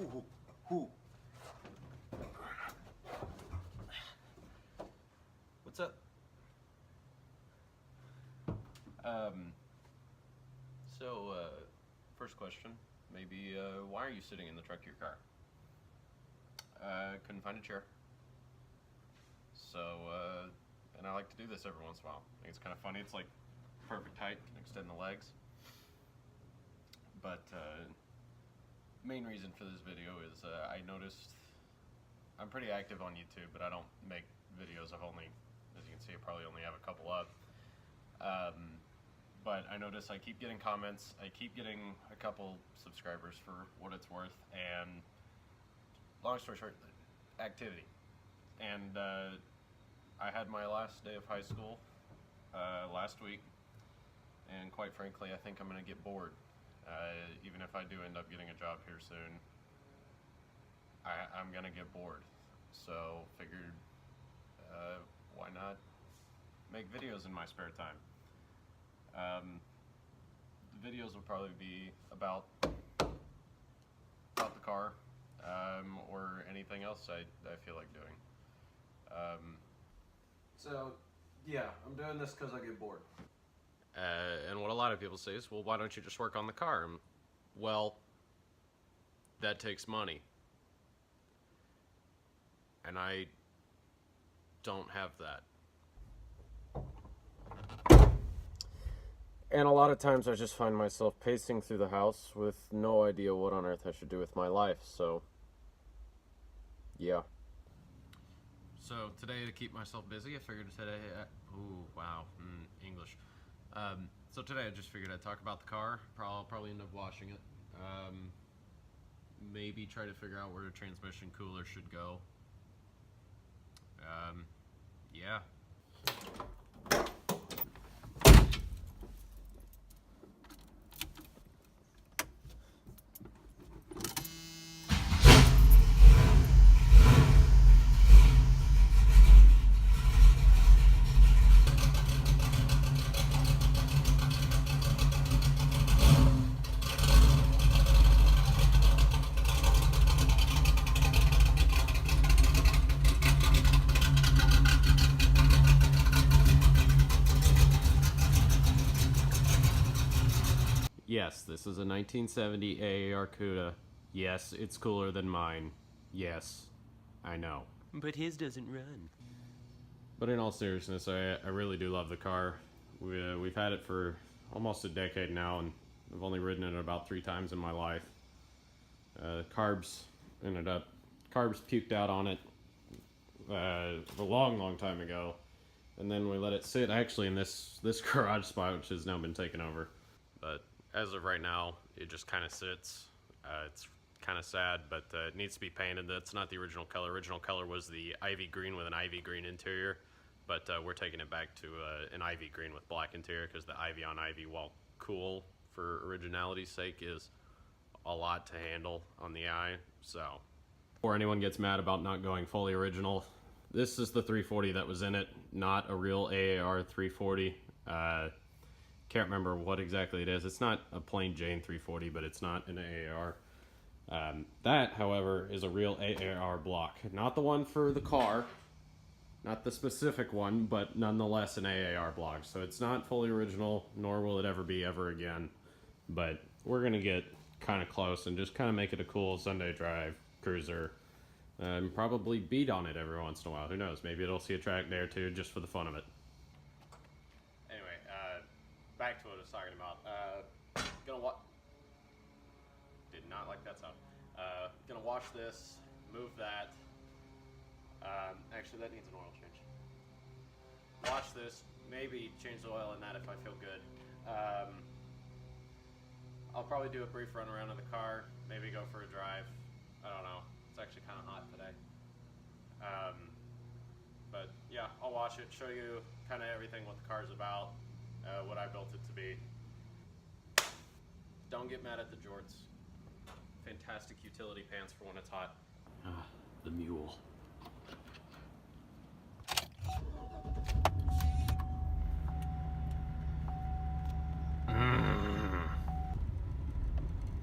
Ooh. What's up? First question, maybe, why are you sitting in the trunk of your car? Couldn't find a chair. So, and I like to do this every once in a while. I think it's kind of funny. It's like perfect height, can extend the legs. But, main reason for this video is, I noticed I'm pretty active on YouTube, but I don't make videos. I've only, as you can see, I probably only have a couple up. But I notice I keep getting comments, I keep getting a couple subscribers for what it's worth, and long story short, activity. And I had my last day of high school last week, and quite frankly, I think I'm going to get bored. Even if I do end up getting a job here soon, I'm going to get bored. So figured, why not make videos in my spare time? The videos will probably be about the car, or anything else I feel like doing. So yeah, I'm doing this because I get bored. And what a lot of people say is, well, why don't you just work on the car? Well, that takes money. And I don't have that. And a lot of times I just find myself pacing through the house with no idea what on earth I should do with my life, so yeah. So today, to keep myself busy, I figured today, English. So today I just figured I'd talk about the car. I'll probably end up washing it. Maybe try to figure out where the transmission cooler should go. Yeah. Yes, this is a 1970 AAR Cuda. Yes, it's cooler than mine. Yes, I know. But his doesn't run. But in all seriousness, I really do love the car. We've had it for almost a decade now, and I've only ridden it about 3 times in my life. Carbs puked out on it a long time ago, and then we let it sit actually in this garage spot, which has now been taken over. But as of right now, it just kind of sits. It's kind of sad, but it needs to be painted. That's not the original color. Original color was the ivy green with an ivy green interior, but we're taking it back to an ivy green with black interior, because the ivy on ivy, while cool for originality's sake, is a lot to handle on the eye. So before anyone gets mad about not going fully original, this is the 340 that was in it, not a real AAR 340. Can't remember what exactly it is. It's not a plain Jane 340, but it's not an AAR. That, however, is a real AAR block. Not the one for the car, not the specific one, but nonetheless an AAR block. So it's not fully original, nor will it ever be ever again. But we're going to get kind of close and just kind of make it a cool Sunday drive cruiser. And probably beat on it every once in a while. Who knows? Maybe it'll see a track day or two just for the fun of it. Back to what I was talking about. Did not like that sound. Gonna wash this, move that. Actually, that needs an oil change. Wash this, maybe change the oil in that if I feel good. I'll probably do a brief run around of the car, maybe go for a drive. I don't know. It's actually kind of hot today. But yeah, I'll wash it, show you kind of everything what the car's about. What I built it to be. Don't get mad at the jorts. Fantastic utility pants for when it's hot. The mule.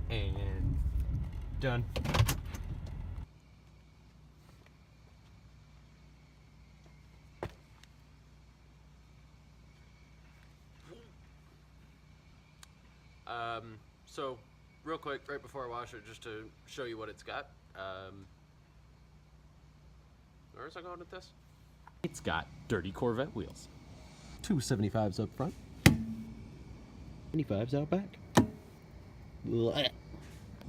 And done. So real quick, right before I wash it, just to show you what it's got. Where's I going with this? It's got dirty Corvette wheels. 275s up front. 25s out back.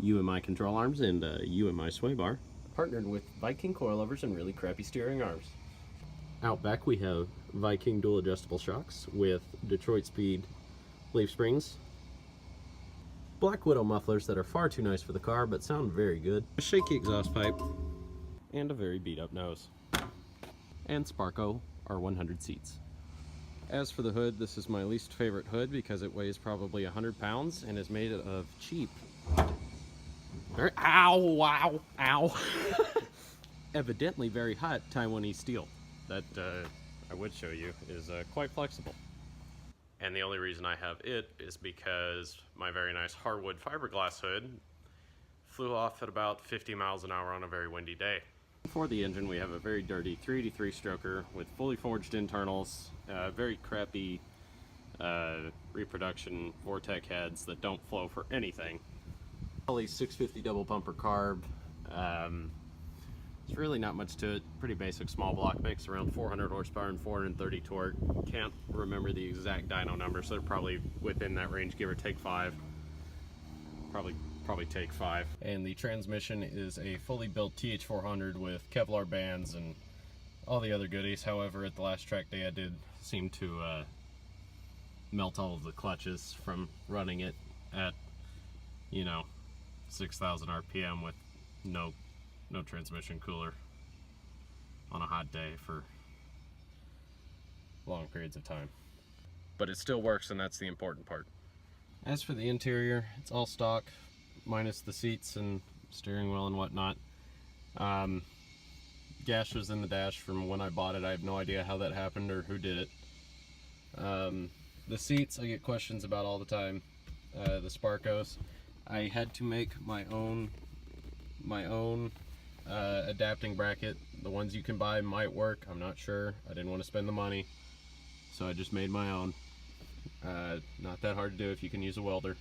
UMI control arms and UMI sway bar. Partnered with Viking coilovers and really crappy steering arms. Out back we have Viking dual adjustable shocks with Detroit Speed leaf springs. Black Widow mufflers that are far too nice for the car but sound very good. A shaky exhaust pipe. And a very beat up nose. And Sparco R100 seats. As for the hood, this is my least favorite hood because it weighs probably 100 pounds and is made of cheap. Ow, wow, ow. Evidently very hot Taiwanese steel that I would show you is quite flexible. And the only reason I have it is because my very nice hardwood fiberglass hood flew off at about 50 miles an hour on a very windy day. For the engine, we have a very dirty 383 stroker with fully forged internals, very crappy reproduction Vortec heads that don't flow for anything. Holley 650 double pumper carb. It's really not much to it. Pretty basic small block mix, around 400 horsepower and 430 torque. Can't remember the exact dyno number, so they're probably within that range, give or take 5. Probably take 5. And the transmission is a fully built TH400 with Kevlar bands and all the other goodies. However, at the last track day I did seem to melt all of the clutches from running it at, you know, 6,000 RPM with no transmission cooler on a hot day for long periods of time. But it still works, and that's the important part. As for the interior, it's all stock, minus the seats and steering wheel and whatnot. Gash was in the dash from when I bought it. I have no idea how that happened or who did it. The seats I get questions about all the time. The Sparcos. I had to make my own adapting bracket. The ones you can buy might work, I'm not sure. I didn't want to spend the money, so I just made my own. Not that hard to do if you can use a welder.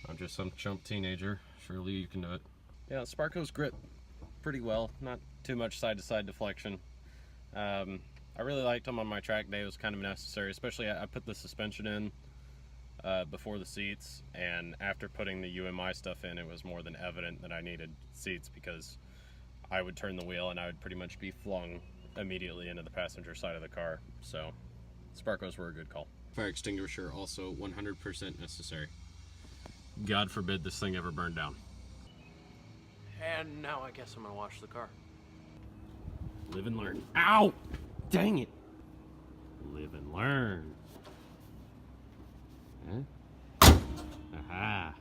I'm just some chump teenager. Surely you can do it. Yeah, Sparcos grip pretty well. Not too much side-to-side deflection. I really liked them on my track day. It was kind of necessary, especially I put the suspension in before the seats, and after putting the UMI stuff in, it was more than evident that I needed seats because I would turn the wheel and I would pretty much be flung immediately into the passenger side of the car. So Sparcos were a good call. Fire extinguisher also 100% necessary. God forbid this thing ever burned down. And now I guess I'm gonna wash the car. Live and learn. Ow! Dang it! Live and learn. Huh? Aha!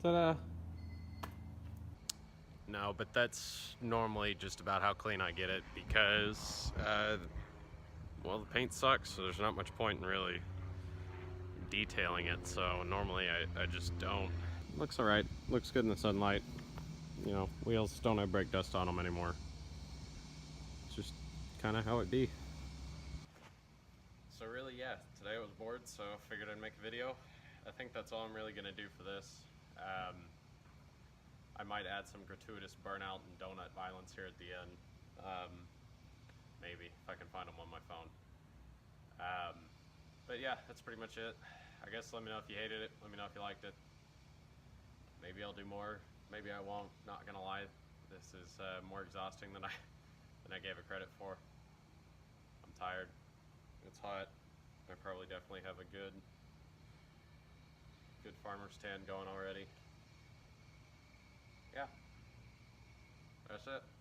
Ta-da! No, but that's normally just about how clean I get it because, well, the paint sucks, so there's not much point in really detailing it, so normally I just don't. Looks alright. Looks good in the sunlight. You know, wheels don't have brake dust on them anymore. It's just kind of how it be. So really, yeah, today I was bored, so I figured I'd make a video. I think that's all I'm really going to do for this. I might add some gratuitous burnout and donut violence here at the end. Maybe, if I can find them on my phone. But yeah, that's pretty much it. I guess let me know if you hated it. Let me know if you liked it. Maybe I'll do more. Maybe I won't. Not gonna lie, this is more exhausting than I gave it credit for. I'm tired. It's hot. I probably definitely have a good good farmer's tan going already. Yeah, that's it.